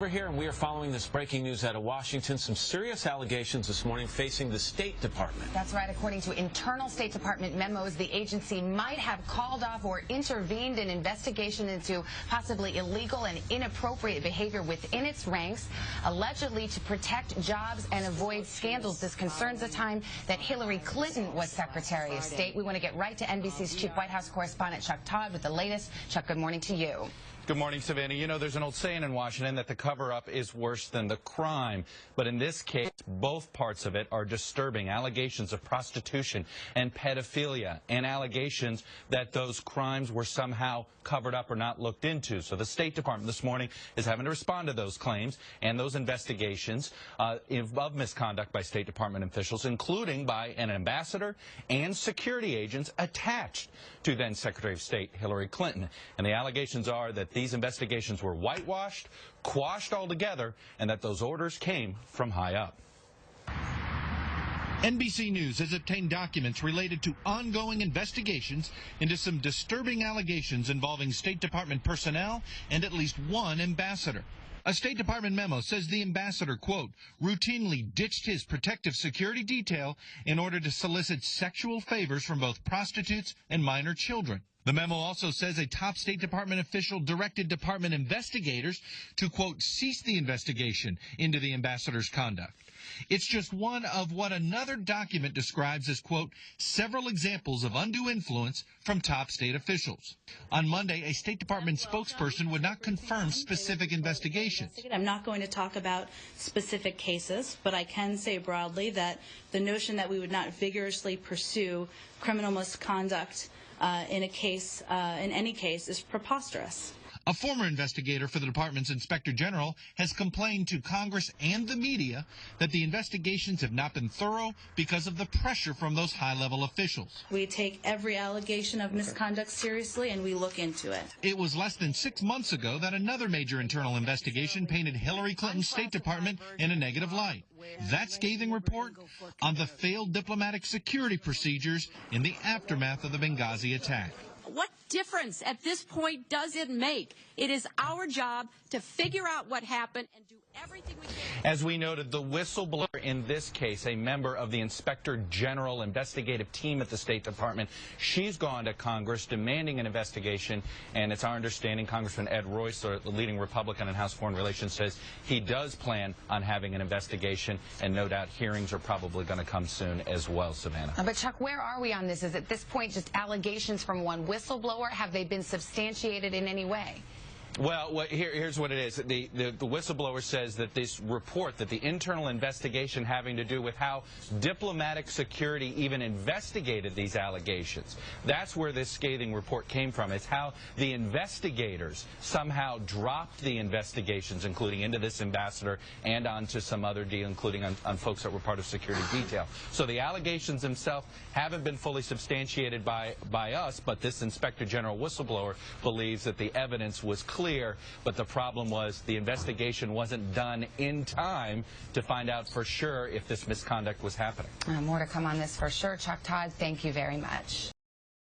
We're here and we are following this breaking news out of Washington. Some serious allegations this morning facing the State Department. That's right. According to internal State Department memos, the agency might have called off or intervened in investigation into possibly illegal and inappropriate behavior within its ranks, allegedly to protect jobs and avoid scandals. This concerns the time that Hillary Clinton was Secretary of State. We want to get right to NBC's Chief White House correspondent Chuck Todd with the latest. Chuck, good morning to you. Good morning, Savannah. You know, there's an old saying in Washington that the cover-up is worse than the crime. But in this case, both parts of it are disturbing. Allegations of prostitution and pedophilia, and allegations that those crimes were somehow covered up or not looked into. So the State Department this morning is having to respond to those claims and those investigations of misconduct by State Department officials, including by an ambassador and security agents attached to then Secretary of State Hillary Clinton. And the allegations are that these investigations were whitewashed, quashed altogether, and that those orders came from high up. NBC News has obtained documents related to ongoing investigations into some disturbing allegations involving State Department personnel and at least one ambassador. A State Department memo says the ambassador, quote, routinely ditched his protective security detail in order to solicit sexual favors from both prostitutes and minor children. The memo also says a top State Department official directed department investigators to, quote, cease the investigation into the ambassador's conduct. It's just one of what another document describes as, quote, several examples of undue influence from top state officials. On Monday, a State Department spokesperson would not confirm specific investigations. I'm not going to talk about specific cases, but I can say broadly that the notion that we would not vigorously pursue criminal misconduct in any case is preposterous. A former investigator for the department's inspector general has complained to Congress and the media that the investigations have not been thorough because of the pressure from those high-level officials. We take every allegation of misconduct seriously, and we look into it. It was less than 6 months ago that another major internal investigation painted Hillary Clinton's State Department in a negative light. That scathing report on the failed diplomatic security procedures in the aftermath of the Benghazi attack. What difference at this point does it make? It is our job to figure out what happened and do everything we can. As we noted, the whistleblower in this case, a member of the Inspector General investigative team at the State Department, she's gone to Congress demanding an investigation, and it's our understanding Congressman Ed Royce, the leading Republican in House Foreign Relations, says he does plan on having an investigation, and no doubt hearings are probably going to come soon as well, Savannah. But Chuck, where are we on this? Is at this point just allegations from one whistleblower? Have they been substantiated in any way? Well, here's what it is. The whistleblower says that this report, that the internal investigation having to do with how diplomatic security even investigated these allegations, that's where this scathing report came from. It's how the investigators somehow dropped the investigations, including into this ambassador and onto some other deal, including on folks that were part of security detail. So the allegations themselves haven't been fully substantiated by us, but this Inspector General whistleblower believes that the evidence was clear, but the problem was the investigation wasn't done in time to find out for sure if this misconduct was happening. More to come on this for sure. Chuck Todd, thank you very much.